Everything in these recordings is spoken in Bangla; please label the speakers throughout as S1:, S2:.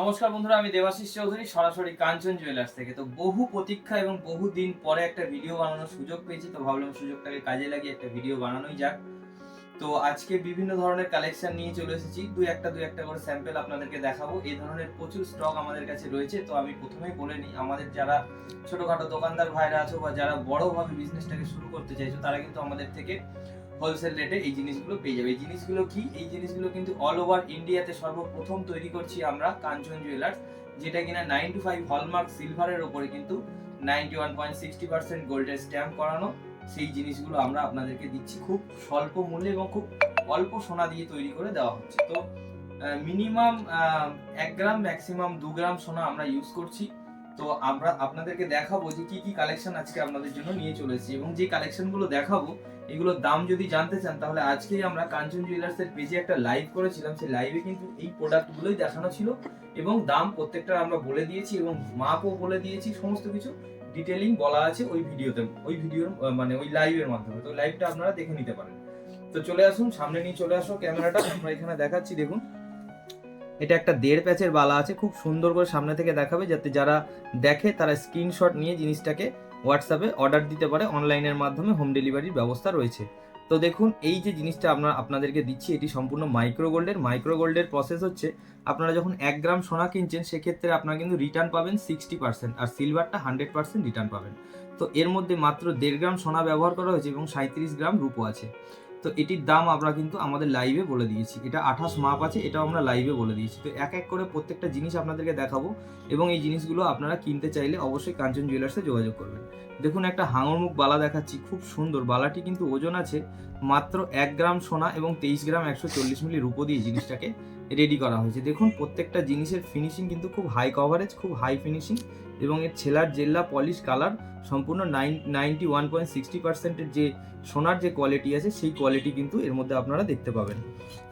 S1: নমস্কার বন্ধুরা, আমি দেবাশিস চৌধুরী সরাসরি কাঞ্চন জুয়েলার্স থেকে। তো বহু প্রতীক্ষা এবং বহু দিন পরে একটা ভিডিও বানানোর সুযোগ পেয়েছি, তো ভাবলাম সুযোগটাকে কাজে লাগিয়ে একটা ভিডিও বানানোই যাক। তো আজকে বিভিন্ন ধরনের কালেকশন নিয়ে চলে এসেছি, দুই একটা করে স্যাম্পল আপনাদেরকে দেখাবো। এই ধরনের প্রচুর স্টক আমাদের কাছে রয়েছে। তো আমি প্রথমেই বলে নিই, আমাদের যারা ছোটখাটো দোকানদার ভাইরা আছো বা যারা বড়ভাবে বিজনেসটাকে শুরু করতে চাইছো, তারা কিন্তু আমাদের থেকে হোলসেল রেটে এই জিনিসগুলো পেয়ে যাবে। এই জিনিসগুলো কি? এই জিনিসগুলো কিন্তু অল ওভার ইন্ডিয়াতে সর্বপ্রথম তৈরি করছি আমরা কাঞ্চন জুয়েলার্স, যেটা কিনা 9 to 5 হলমার্ক সিলভারের উপরে কিন্তু 91.60% গোল্ডের স্ট্যাম্প করানো। সেই জিনিসগুলো আমরা আপনাদেরকে দিচ্ছি খুব স্বল্প মূল্যে এবং খুব অল্প সোনা দিয়ে তৈরি করে দেওয়া হচ্ছে। তো মিনিমাম 1 গ্রাম ম্যাক্সিমাম 2 গ্রাম সোনা আমরা ইউজ করছি। তো আমরা আপনাদেরকে দেখাবো যে কি কি কালেকশন আজকে আপনাদের জন্য নিয়ে চলে এসেছি, এবং যে কালেকশনগুলো দেখাবো এগুলোর দাম যদি জানতে চান তাহলে আজকেই আমরা কাঞ্চন জুয়েলার্স এর পেজে একটা লাইভ করেছিলাম। সেই লাইভে কিন্তু এই প্রোডাক্টগুলোই দেখানো ছিল এবং দাম প্রত্যেকটা আমরা বলে দিয়েছি এবং মাপও বলে দিয়েছি, সমস্ত কিছু ডিটেইলিং বলা আছে ওই ভিডিওতে, ওই ভিডিওর মানে ওই লাইভের মাধ্যমে। তো লাইভটা আপনারা দেখে নিতে পারেন। তো চলে আসুন, সামনে নিয়ে চলে আসো ক্যামেরাটা। আমরা এখানে দেখাচ্ছি, দেখুন এটা একটা 1.5 প্যাচের বালা আছে, খুব সুন্দর করে সামনে থেকে দেখাবে যাতে যারা দেখে তারা স্ক্রিনশট নিয়ে জিনিসটাকে হোয়াটসঅ্যাপে অর্ডার দিতে পারে। অনলাইনের মাধ্যমে হোম ডেলিভারির ব্যবস্থা রয়েছে। তো দেখুন এই যে জিনিসটা আপনাদেরকে দিচ্ছি, এটি সম্পূর্ণ মাইক্রো গোল্ডের প্রসেস হচ্ছে, আপনারা যখন 1 গ্রাম সোনা কিনছেন সেক্ষেত্রে আপনারা কিন্তু রিটার্ন পাবেন 60%, আর সিলভারটা 100% রিটার্ন পাবেন। তো এর মধ্যে মাত্র 1.5 গ্রাম সোনা ব্যবহার করা হয়েছে এবং 37 গ্রাম রূপো আছে। তো এটির দাম আমরা কিন্তু আমাদের লাইভে বলে দিয়েছি, এটা 28 মাপ আছে, এটাও আমরা লাইভে বলে দিয়েছি। তো এক এক করে প্রত্যেকটা জিনিস আপনাদেরকে দেখাবো এবং এই জিনিসগুলো আপনারা কিনতে চাইলে অবশ্যই কাঞ্চন জুয়েলার্সে যোগাযোগ করবেন। দেখুন একটা হাঙর মুখ বালা দেখাচ্ছি, খুব সুন্দর বালাটি, কিন্তু ওজন আছে মাত্র 1 গ্রাম সোনা এবং 23 গ্রাম 140 মিলি রূপো দিয়ে জিনিসটাকে রেডি করা হয়েছে। দেখুন প্রত্যেকটা জিনিসের ফিনিশিং কিন্তু খুব হাই কভারেজ, খুব হাই ফিনিশিং, এবং এর ছেলার জেল্লা পলিশ কালার সম্পূর্ণ 91.60%-এর যে সোনার যে কোয়ালিটি আছে সেই কোয়ালিটি কিন্তু এর মধ্যে আপনারা দেখতে পাবেন,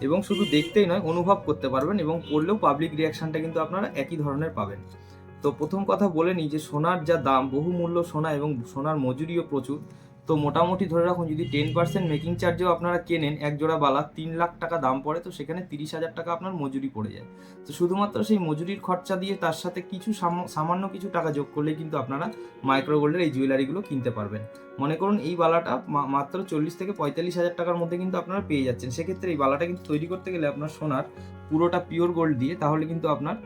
S1: এবং শুধু দেখতেই নয় অনুভব করতে পারবেন, এবং পড়লেও পাবলিক রিয়াকশনটা কিন্তু আপনারা একই ধরনের পাবেন। তো প্রথম কথা বলে নিই যে সোনার যা দাম, বহুমূল্য সোনা এবং সোনার মজুরিও প্রচুর। তো মোটামুটি ধরে রাখুন যদি 10% মেকিং চার্জেও আপনারা কেনেন এক জোড়া বালা 3 লাখ টাকা দাম পড়ে, তো সেখানে 30,000 টাকা আপনার মজুরি পড়ে যায়। তো শুধুমাত্র সেই মজুরির খরচা দিয়ে তার সাথে কিছু সামান্য কিছু টাকা যোগ করলেই কিন্তু আপনারা মাইক্রো গোল্ডের এই জুয়েলারিগুলো কিনতে পারবেন। মনে করুন এই বালাটা মাত্র 40 থেকে 45,000 টাকার মধ্যে কিন্তু আপনারা পেয়ে যাচ্ছেন। সেক্ষেত্রে এই বালাটা কিন্তু তৈরি করতে গেলে আপনার সোনার পুরোটা পিওর গোল্ড দিয়ে তাহলে কিন্তু আপনার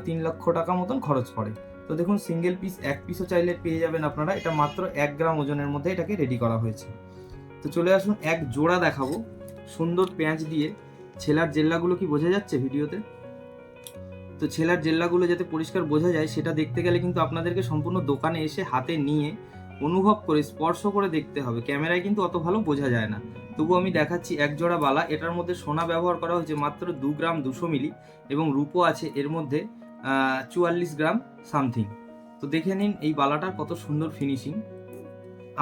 S1: 3 লক্ষ টাকা মতন খরচ পড়ে। তো দেখুন সিঙ্গেল পিস, এক পিসও চাইলে পেয়ে যাবেন আপনারা। এটা মাত্র 1 গ্রাম ওজনের মধ্যে এটাকে রেডি করা হয়েছে। তো চলে আসুন এক জোড়া দেখাবো সুন্দর পেঁয়াজ দিয়ে। ছেলার জেল্লাগুলো কি বোঝা যাচ্ছে ভিডিওতে? তো ছেলার জেল্লাগুলো যাতে পরিষ্কার বোঝা যায় সেটা দেখতে গেলে কিন্তু আপনাদেরকে সম্পূর্ণ দোকানে এসে হাতে নিয়ে অনুভব করে স্পর্শ করে দেখতে হবে। ক্যামেরায় কিন্তু অত ভালো বোঝা যায় না। তবু আমি দেখাচ্ছি এক জোড়া বালা, এটার মধ্যে সোনা ব্যবহার করা হয়েছে মাত্র 2 গ্রাম 200 মিলি, এবং রূপো আছে এর মধ্যে 44 গ্রাম সামথিং। তো দেখে নিন এই বালাটার কত সুন্দর ফিনিশিং।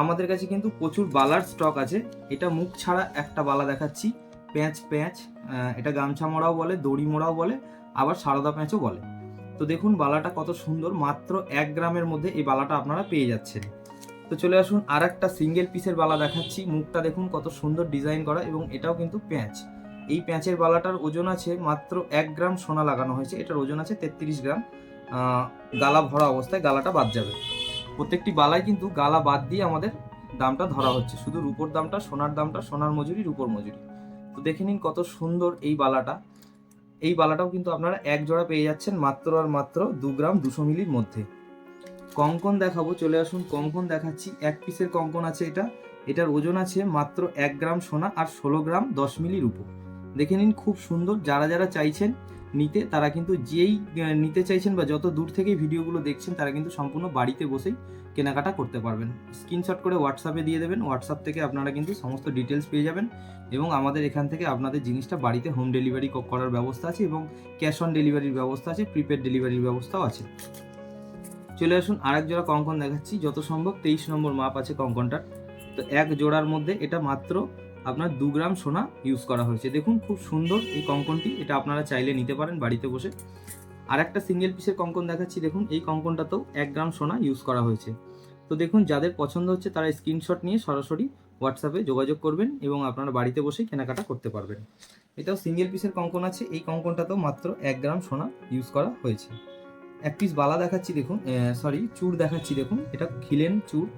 S1: আমাদের কাছে কিন্তু প্রচুর বালার স্টক আছে। এটা মুখ ছাড়া একটা বালা দেখাচ্ছি, প্যাঁচ, এটা গামছা মোড়াও বলে, দড়ি মোড়াও বলে, আবার সারদা প্যাঁচও বলে। তো দেখুন বালাটা কত সুন্দর, মাত্র 1 গ্রামের মধ্যে এই বালাটা আপনারা পেয়ে যাচ্ছেন। তো চলে আসুন আর একটা সিঙ্গেল পিসের বালা দেখাচ্ছি। মুখটা দেখুন কত সুন্দর ডিজাইন করা, এবং এটাও কিন্তু প্যাঁচ। এই প্যাঁচের বালাটার ওজন আছে মাত্র 1 গ্রাম সোনা লাগানো হয়েছে, এটার ওজন আছে 33 গ্রাম। গালা ভরা অবস্থায়, গালাটা বাদ যাবে। প্রত্যেকটি বালাই কিন্তু গালা বাদ দিয়ে আমাদের দামটা ধরা হচ্ছে, শুধু রূপোর দামটা, সোনার দামটা, সোনার মজুরি, রূপোর মজুরি। তো দেখে নিন কত সুন্দর এই বালাটা। এই বালাটাও কিন্তু আপনারা এক জোড়া পেয়ে যাচ্ছেন মাত্র আর মাত্র 2 গ্রাম 200 মিলির মধ্যে। কঙ্কন দেখাবো, চলে আসুন কঙ্কন দেখাচ্ছি। এক পিসের কঙ্কন আছে এটা, এটার ওজন আছে মাত্র 1 গ্রাম সোনা আর 16 গ্রাম 10 মিলি রূপো। দেখে নিন খুব সুন্দর। যারা যারা চাইছেন নিতে তারা কিন্তু যেই নিতে চাইছেন বা যত দূর থেকে ভিডিওগুলো দেখছেন তারা কিন্তু সম্পূর্ণ বাড়িতে বসেই কেনাকাটা করতে পারবেন। স্ক্রিনশট করে হোয়াটসঅ্যাপে দিয়ে দেবেন, হোয়াটসঅ্যাপ থেকে আপনারা কিন্তু সমস্ত ডিটেলস পেয়ে যাবেন, এবং আমাদের এখান থেকে আপনাদের জিনিসটা বাড়িতে হোম ডেলিভারি করার ব্যবস্থা আছে, এবং ক্যাশ অন ডেলিভারির ব্যবস্থা আছে, প্রিপেড ডেলিভারির ব্যবস্থাও আছে। চলে আসুন আরেক জোড়া কঙ্কন দেখাচ্ছি, যত সম্ভব 23 নম্বর মাপ আছে কঙ্কনটার। তো এক জোড়ার মধ্যে এটা মাত্র আপনার 2 গ্রাম সোনা ইউজ করা হয়েছে। দেখুন খুব সুন্দর এই কঙ্কনটি, এটা আপনারা চাইলে নিতে পারেন বাড়িতে বসে। আর একটা সিঙ্গেল পিসের কঙ্কন দেখাচ্ছি, দেখুন এই কঙ্কনটাতেও 1 গ্রাম সোনা ইউজ করা হয়েছে। তো দেখুন যাদের পছন্দ হচ্ছে তারা স্ক্রিনশট নিয়ে সরাসরি হোয়াটসঅ্যাপে যোগাযোগ করবেন এবং আপনারা বাড়িতে বসেই কেনাকাটা করতে পারবেন। এটাও সিঙ্গেল পিসের কঙ্কন আছে, এই কঙ্কনটাতেও মাত্র 1 গ্রাম সোনা ইউজ করা হয়েছে। এক পিস বালা দেখাচ্ছি দেখুন, চূড় দেখাচ্ছি দেখুন, এটা খিলেন চূড়,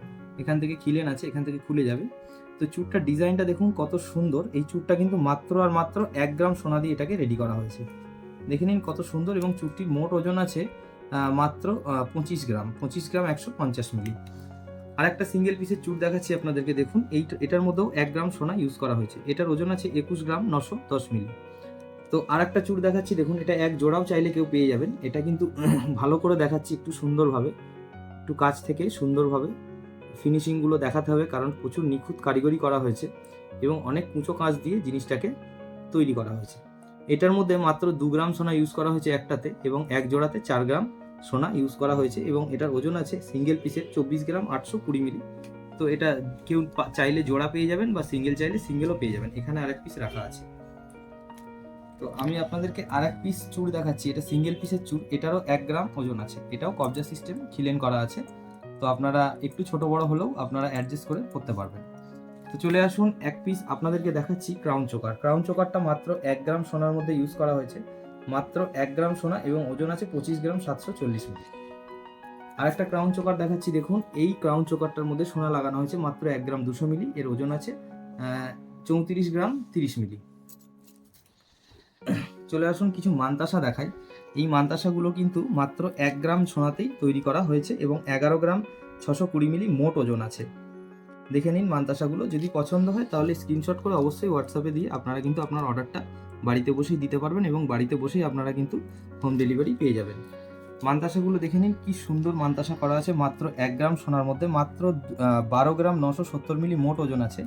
S1: এখান থেকে খিলেন আছে, এখান থেকে খুলে যাবে। তো চূড়টার ডিজাইনটা দেখুন কত সুন্দর। এই চূড়টা কিন্তু মাত্র আর মাত্র 1 গ্রাম সোনা দিয়ে এটাকে রেডি করা হয়েছে। দেখে নিন কত সুন্দর, এবং চূড়টির মোট ওজন আছে মাত্র 25 গ্রাম, 150 মিলি। আর একটা সিঙ্গেল পিসের চূড় দেখাচ্ছি আপনাদেরকে দেখুন, এটার মধ্যেও 1 গ্রাম সোনা ইউজ করা হয়েছে। এটার ওজন আছে 21 গ্রাম 910 মিলি। তো আর একটা চূড় দেখাচ্ছি দেখুন, এটা এক জোড়াও চাইলে কেউ পেয়ে যাবেন। এটা কিন্তু ভালো করে দেখাচ্ছি একটু সুন্দরভাবে, একটু কাছ থেকে সুন্দরভাবে ফিনিশিংগুলো দেখাতে হবে, কারণ প্রচুর নিখুঁত কারিগরি করা হয়েছে এবং অনেক কুঁচো কাঁচ দিয়ে জিনিসটাকে তৈরি করা হয়েছে। এটার মধ্যে মাত্র 2 গ্রাম সোনা ইউজ করা হয়েছে একটাতে, এবং এক জোড়াতে 4 গ্রাম সোনা ইউজ করা হয়েছে, এবং এটার ওজন আছে সিঙ্গেল পিসের 24 গ্রাম 820 মিলি। তো এটা কেউ চাইলে জোড়া পেয়ে যাবেন, বা সিঙ্গেল চাইলে সিঙ্গেলও পেয়ে যাবেন। এখানে আরেক পিস রাখা আছে। তো আমি আপনাদেরকে আরেক পিস চূড় দেখাচ্ছি, এটা সিঙ্গেল পিসের চূড়, এটারও 1 গ্রাম ওজন আছে। এটাও কবজা সিস্টেম খিলেন করা আছে। তো আপনারা একটু ছোট বড় হলেও আপনারা অ্যাডজাস্ট করে করতে পারবেন। তো চলে আসুন, এক পিস আপনাদেরকে দেখাচ্ছি ক্রাউন চোকার। ক্রাউন চোকারটা মাত্র 1 গ্রাম সোনার মধ্যে ইউজ করা হয়েছে, মাত্র 1 গ্রাম সোনা, এবং ওজন আছে 25 গ্রাম 740 মিলি। আরেকটা ক্রাউন চোকার দেখাচ্ছি দেখুন, এই ক্রাউন চোকারটার মধ্যে সোনা লাগানো হয়েছে মাত্র 1 গ্রাম 200 মিলি, এর ওজন আছে 34 গ্রাম 30 মিলি। চলে আসুন, কিছু মানতাসা দেখাই। এই মানতাসাগুলো কিন্তু মাত্র 1 গ্রাম সোনাতেই তৈরি করা হয়েছে, এবং 11 গ্রাম 620 মিলি মোট ওজন আছে। দেখে নিন মানতাসাগুলো, যদি পছন্দ হয় তাহলে স্ক্রিনশট করে অবশ্যই হোয়াটসঅ্যাপে দিয়ে আপনারা কিন্তু আপনার অর্ডারটা বাড়িতে বসেই দিতে পারবেন, এবং বাড়িতে বসেই আপনারা কিন্তু হোম ডেলিভারি পেয়ে যাবেন। মানতাসাগুলো দেখে নিন কি সুন্দর মানতাসা করা আছে, মাত্র 1 গ্রাম সোনার মধ্যে মাত্র 12 গ্রাম 970 মিলি মোট ওজন আছে।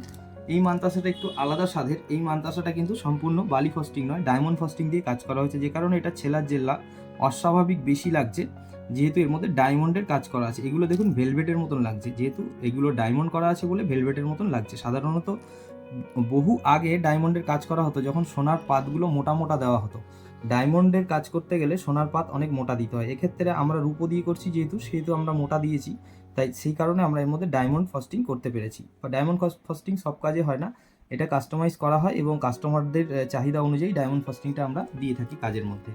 S1: এই মানতাসাটা একটু আলাদা স্বাদের। এই মানতাসাটা কিন্তু সম্পূর্ণ বালি ফস্টিং নয়, ডায়মন্ড ফস্টিং দিয়ে কাজ করা হয়েছে, যে কারণে এটা ছেলার জেল্লা অস্বাভাবিক বেশি লাগছে, যেহেতু এর মধ্যে ডায়মন্ডের কাজ করা আছে। এগুলো দেখুন ভেলভেটের মতন লাগছে, যেহেতু এগুলো ডায়মন্ড করা আছে বলে ভেলভেটের মতন লাগছে। সাধারণত বহু আগে ডায়মন্ডের কাজ করা হতো, যখন সোনার পাতগুলো মোটা মোটা দেওয়া হতো। ডায়মন্ডের কাজ করতে গেলে সোনার পাত অনেক মোটা দিতে হয়। এক্ষেত্রে আমরা রূপো দিয়ে করছি, সেহেতু আমরা মোটা দিয়েছি, তাই সেই কারণে আমরা এর মধ্যে ডায়মন্ড ফস্টিং করতে পেরেছি। বা ডায়মন্ড ফস্টিং সব কাজে হয় না, এটা কাস্টমাইজ করা হয়, এবং কাস্টমারদের চাহিদা অনুযায়ী ডায়মন্ড ফস্টিংটা আমরা দিয়ে থাকি কাজের মধ্যে।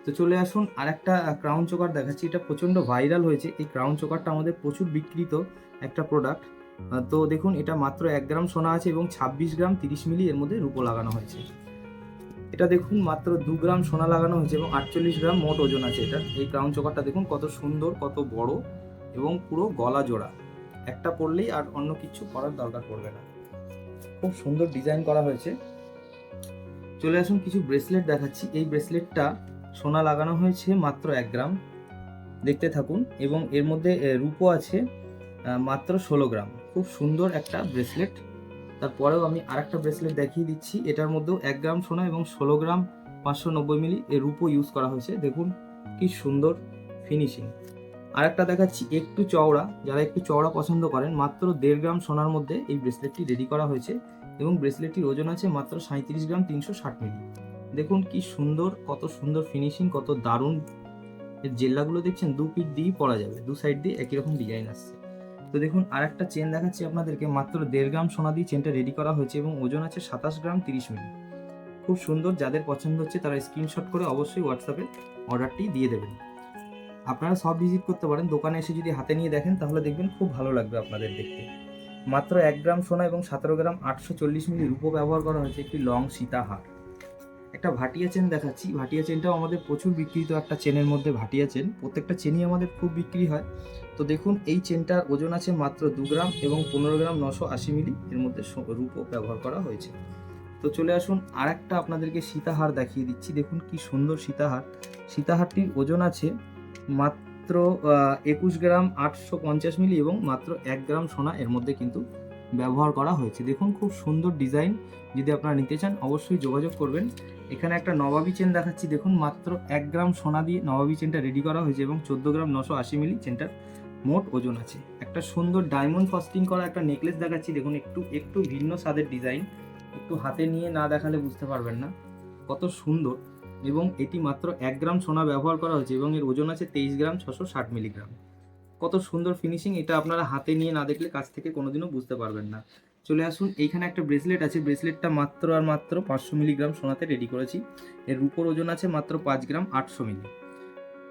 S1: তো চলে আসুন, আরেকটা ক্রাউন চোকার দেখাচ্ছি। এটা প্রচণ্ড ভাইরাল হয়েছে। এই ক্রাউন চোকারটা আমাদের প্রচুর বিক্রিত একটা প্রোডাক্ট। তো দেখুন, এটা মাত্র 1 গ্রাম সোনা আছে, এবং 26 গ্রাম 30 মিলি এর মধ্যে রূপো লাগানো হয়েছে। এটা দেখুন মাত্র 2 গ্রাম সোনা লাগানো হয়েছে, এবং 48 গ্রাম মোট ওজন আছে এটা। এই ক্রাউন চোকারটা দেখুন কত সুন্দর, কত বড়, এবং পুরো গলা জোড়া। একটা পরলেই আর অন্য কিছু করার দরকার পড়বে না। খুব সুন্দর ডিজাইন করা হয়েছে। চলে আসুন, কিছু ব্রেসলেট দেখাচ্ছি। এই ব্রেসলেটটা সোনা লাগানো হয়েছে মাত্র 1 গ্রাম, দেখতে থাকুন, এবং এর মধ্যে রূপো আছে মাত্র 16 গ্রাম। খুব সুন্দর একটা ব্রেসলেট। তারপরেও আমি আরেকটা ব্রেসলেট দেখিয়ে দিচ্ছি, এটার মধ্যেও 1 গ্রাম সোনা এবং 16 গ্রাম 590 মিলি এর রূপো ইউজ করা হয়েছে। দেখুন কি সুন্দর ফিনিশিং। আরেকটা দেখাচ্ছি একটু চওড়া, যারা একটু চওড়া পছন্দ করেন, মাত্র 1.5 গ্রাম সোনার মধ্যে এই ব্রেসলেটটি রেডি করা হয়েছে, এবং ব্রেসলেটটির ওজন আছে মাত্র 37 গ্রাম 360 মিলি। দেখুন কি সুন্দর, কত সুন্দর ফিনিশিং, কত দারুণ। এর জেল্লাগুলো দেখছেন, দু পিঠ দিয়েই পরা যাবে, দু সাইড দিয়ে একই রকম ডিজাইন আসছে। তো দেখুন আরেকটা চেন দেখাচ্ছি আপনাদেরকে, মাত্র 1.5 গ্রাম সোনা দিয়ে চেনটা রেডি করা হয়েছে, এবং ওজন আছে 27 গ্রাম 30 মিলি। খুব সুন্দর, যাদের পছন্দ হচ্ছে তারা স্ক্রিনশট করে অবশ্যই হোয়াটসঅ্যাপে অর্ডারটি দিয়ে দেবেন। আপনারা সব ভিজিট করতে পারেন, দোকানে এসে যদি হাতে নিয়ে দেখেন তাহলে দেখবেন খুব ভালো লাগবে আপনাদের দেখতে। মাত্র 1 গ্রাম সোনা এবং 17 গ্রাম 840 মিলি রূপো ব্যবহার করা হয়েছে একটি লং সীতাহার। একটা ভাটিয়া চেন দেখাচ্ছি। ভাটিয়া চেনটাও আমাদের প্রচুর বিক্রিত একটা চেনের মধ্যে ভাটিয়া চেন, প্রত্যেকটা চেনই আমাদের খুব বিক্রি হয়। তো দেখুন এই চেনটার ওজন আছে মাত্র 2 গ্রাম এবং 15 গ্রাম 980 মিলি এর মধ্যে রূপো ব্যবহার করা হয়েছে। তো চলে আসুন, আর একটা আপনাদেরকে সীতাহার দেখিয়ে দিচ্ছি। দেখুন কি সুন্দর সীতাহার। সীতাহারটির ওজন আছে মাত্র 21 গ্রাম 850 মিলি, এবং মাত্র 1 গ্রাম সোনা এর মধ্যে কিন্তু ব্যবহার করা হয়েছে। দেখুন খুব সুন্দর ডিজাইন। যদি আপনারা নিতে চান অবশ্যই যোগাযোগ করবেন। এখানে একটা নবাবী চেন দেখাচ্ছি। দেখুন মাত্র 1 গ্রাম সোনা দিয়ে নবাবী চেনটা রেডি করা হয়েছে, এবং 14 গ্রাম 980 মিলি চেনটার মোট ওজন আছে। একটা সুন্দর ডায়মন্ড ফস্টিং করা একটা নেকলেস দেখাচ্ছি। দেখুন একটু ভিন্ন স্বাদের ডিজাইন, একটু হাতে নিয়ে না দেখালে বুঝতে পারবেন না কত সুন্দর। এবং এটি মাত্র 1 গ্রাম সোনা ব্যবহার করা হয়েছে, এবং এর ওজন আছে 23 গ্রাম 660 মিলিগ্রাম। কত সুন্দর ফিনিশিং। এটা আপনারা হাতে নিয়ে না দেখলে কাছ থেকে কোনোদিনও বুঝতে পারবেন না। চলে আসুন, এইখানে একটা ব্রেসলেট আছে, ব্রেসলেটটা মাত্র আর মাত্র 500 মিলিগ্রাম সোনাতে রেডি করেছি। এর রূপোর ওজন আছে মাত্র 5 গ্রাম 800 মিলি।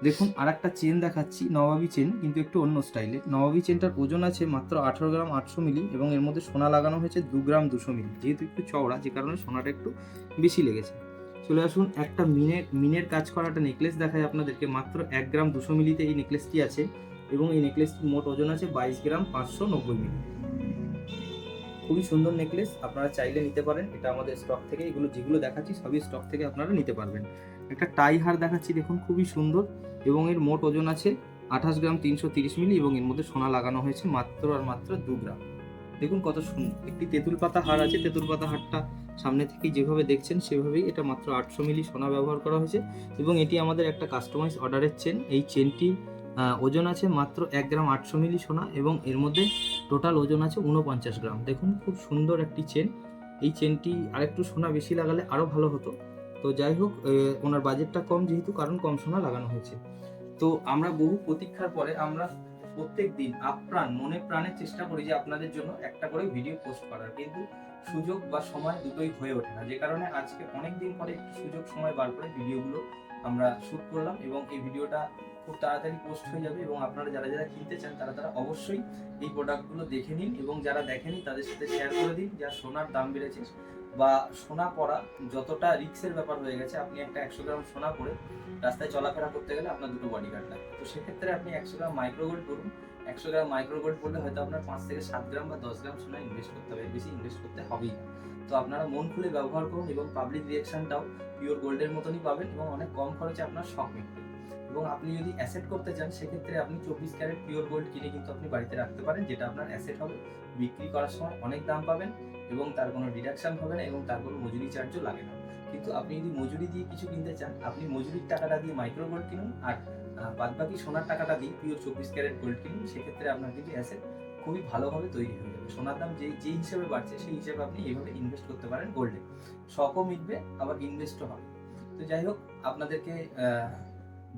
S1: দেখুন আর একটা চেন দেখাচ্ছি, নবাবী চেন, কিন্তু একটু অন্য স্টাইলে। নবাবী চেনটার ওজন আছে মাত্র 18 গ্রাম 800 মিলি এবং এর মধ্যে সোনা লাগানো হয়েছে 2 গ্রাম 200 মিলি। যেহেতু একটু চওড়া, যে কারণে সোনাটা একটু বেশি লেগেছে। চলে আসুন, একটা মিনের কাজ করা একটা নেকলেস দেখায় আপনাদেরকে। মাত্র 1 গ্রাম 200 মিলিতে এই নেকলেসটি আছে এবং এই নেকলেসটির মোট ওজন আছে 22 গ্রাম 590 মিলি। খুবই সুন্দর নেকলেস, আপনারা চাইলে নিতে পারেন। এটা আমাদের স্টক থেকে, এগুলো যেগুলো দেখাচ্ছি সবই স্টক থেকে আপনারা নিতে পারবেন। একটা টাই হার দেখাচ্ছি, দেখুন খুবই সুন্দর এবং এর মোট ওজন আছে 28 গ্রাম 330 মিলি এবং এর মধ্যে সোনা লাগানো হয়েছে মাত্র আর মাত্র 2 গ্রাম। দেখুন কত সুন্দর। একটি তেঁতুল পাতা হার আছে, তেঁতুল পাতা হারটা সামনে থেকেই যেভাবে দেখছেন সেভাবেই এটা মাত্র 800 মিলি সোনা ব্যবহার করা হয়েছে এবং এটি আমাদের একটা কাস্টমাইজ অর্ডারের চেন। এই চেনটি ওজন আছে মাত্র 1 গ্রাম 800 মিলি সোনা এবং এর মধ্যে টোটাল ওজন আছে 49 গ্রাম। দেখুন খুব সুন্দর একটি চেন। এই চেনটি আরেকটু সোনা বেশি লাগালে আরও ভালো হতো, তো যাই হোক ওনার বাজেটটা কম যেহেতু, কারণ কম সোনা লাগানো হয়েছে। তো আমরা বহু প্রতীক্ষার পরে আমরা প্রত্যেক দিন আপ্রাণ মনে প্রাণে চেষ্টা করি যে আপনাদের জন্য একটা করে ভিডিও পোস্ট করার, কিন্তু সুযোগ বা সময় দুটোই হয়ে ওঠে না, যে কারণে আজকে অনেক দিন পরে একটু সুযোগ সময় বার করে ভিডিওগুলো আমরা শ্যুট করলাম এবং এই ভিডিওটা খুব তাড়াতাড়ি পোস্ট হয়ে যাবে এবং আপনারা যারা যারা কিনতে চান তারা অবশ্যই এই প্রোডাক্টগুলো দেখে নিন এবং যারা দেখেনি তাদের সাথে শেয়ার করে দিন। যা সোনার দাম বেড়েছে বা সোনা পরা যতটা রিস্কের ব্যাপার হয়ে গেছে, আপনি একটা 100 গ্রাম সোনা পরে রাস্তায় চলাফেরা করতে গেলে আপনার দুটো বডিগার্ড লাগে, তো সেক্ষেত্রে আপনি 100 গ্রাম মাইক্রোগোল্ড করুন। 100 গ্রাম মাইক্রোগোল্ড করলে হয়তো আপনার 5 থেকে 7 গ্রাম বা 10 গ্রাম সোনা ইনভেস্ট করতে হবে, বেশি ইনভেস্ট করতে হবেই না। তো আপনারা মন খুলে ব্যবহার করুন এবং পাবলিক রিঅ্যাকশনটাও পিওর গোল্ডের মতনই পাবেন এবং অনেক কম খরচে আপনার শখ মিটবে। এবং আপনি যদি অ্যাসেট করতে চান সেক্ষেত্রে আপনি 24 ক্যারেট পিওর গোল্ড কিনে কিন্তু আপনি বাড়িতে রাখতে পারেন, যেটা আপনার অ্যাসেট হবে। বিক্রি করার সময় অনেক দাম পাবেন এবং তার কোনো ডিডাকশন হবে না এবং তার কোনো মজুরি চার্জও লাগে না। কিন্তু আপনি যদি মজুরি দিয়ে কিছু কিনতে চান, আপনি মজুরির টাকাটা দিয়ে মাইক্রো গোল্ড কিনুন আর বাদবাকি সোনার টাকাটা দিয়ে পিওর 24 ক্যারেট গোল্ড কিনুন। সেক্ষেত্রে আপনার কিন্তু অ্যাসেট খুবই ভালোভাবে তৈরি হয়ে যাবে। সোনার দাম যেই হিসেবে বাড়ছে সেই হিসেবে আপনি এইভাবে ইনভেস্ট করতে পারেন গোল্ডে, শখও মিটবে আবার ইনভেস্টও হবে। তো যাই হোক, আপনাদেরকে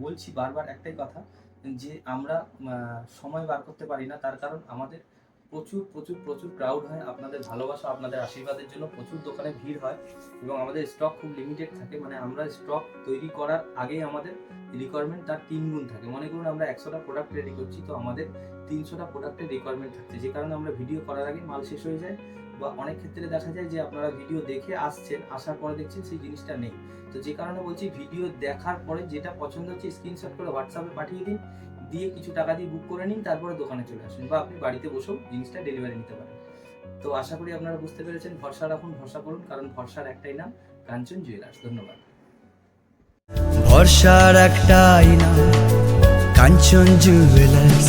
S1: বলছি বারবার একটাই কথা, যে আমরা সময় বার করতে পারি না, তার কারণ আমাদের প্রচুর প্রচুর প্রচুর ক্রাউড হয়। আপনাদের ভালোবাসা, আপনাদের আশীর্বাদের জন্য প্রচুর দোকানে ভিড় হয় এবং আমাদের স্টক খুব লিমিটেড থাকে। মানে আমরা স্টক তৈরি করার আগেই আমাদের রিকোয়ারমেন্ট তার 3 গুণ থাকে। মনে করুন আমরা 100টা প্রোডাক্ট রেডি করছি, তো আমাদের 300টা প্রোডাক্টের রিকোয়ারমেন্ট থাকছে, যে কারণে আমরা ভিডিও করার আগে মাল শেষ হয়ে যায় বা অনেক ক্ষেত্রে দেখা যায় যে আপনারা ভিডিও দেখে আসছেন, আসার পরে দেখছেন সেই জিনিসটা নেই। তো যে কারণে বলছি, ভিডিও দেখার পরে যেটা পছন্দ হচ্ছে স্ক্রিনশট করে হোয়াটসঅ্যাপে পাঠিয়ে দিন, দিয়ে কিছু টাকা দিয়ে বুক করে নিন, তারপরে দোকানে চলে আসুন বা আপনি বাড়িতে বসেও জিনিসটা ডেলিভারি নিতে পারেন। তো আশা করি আপনারা বুঝতে পেরেছেন। ভরসা রাখুন, ভরসা করুন, কারণ ভরসার একটাই নাম, কাঞ্চন জুয়েলার্স। ধন্যবাদ।
S2: ভরসার একটাই নাম, কাঞ্চন জুয়েলার্স।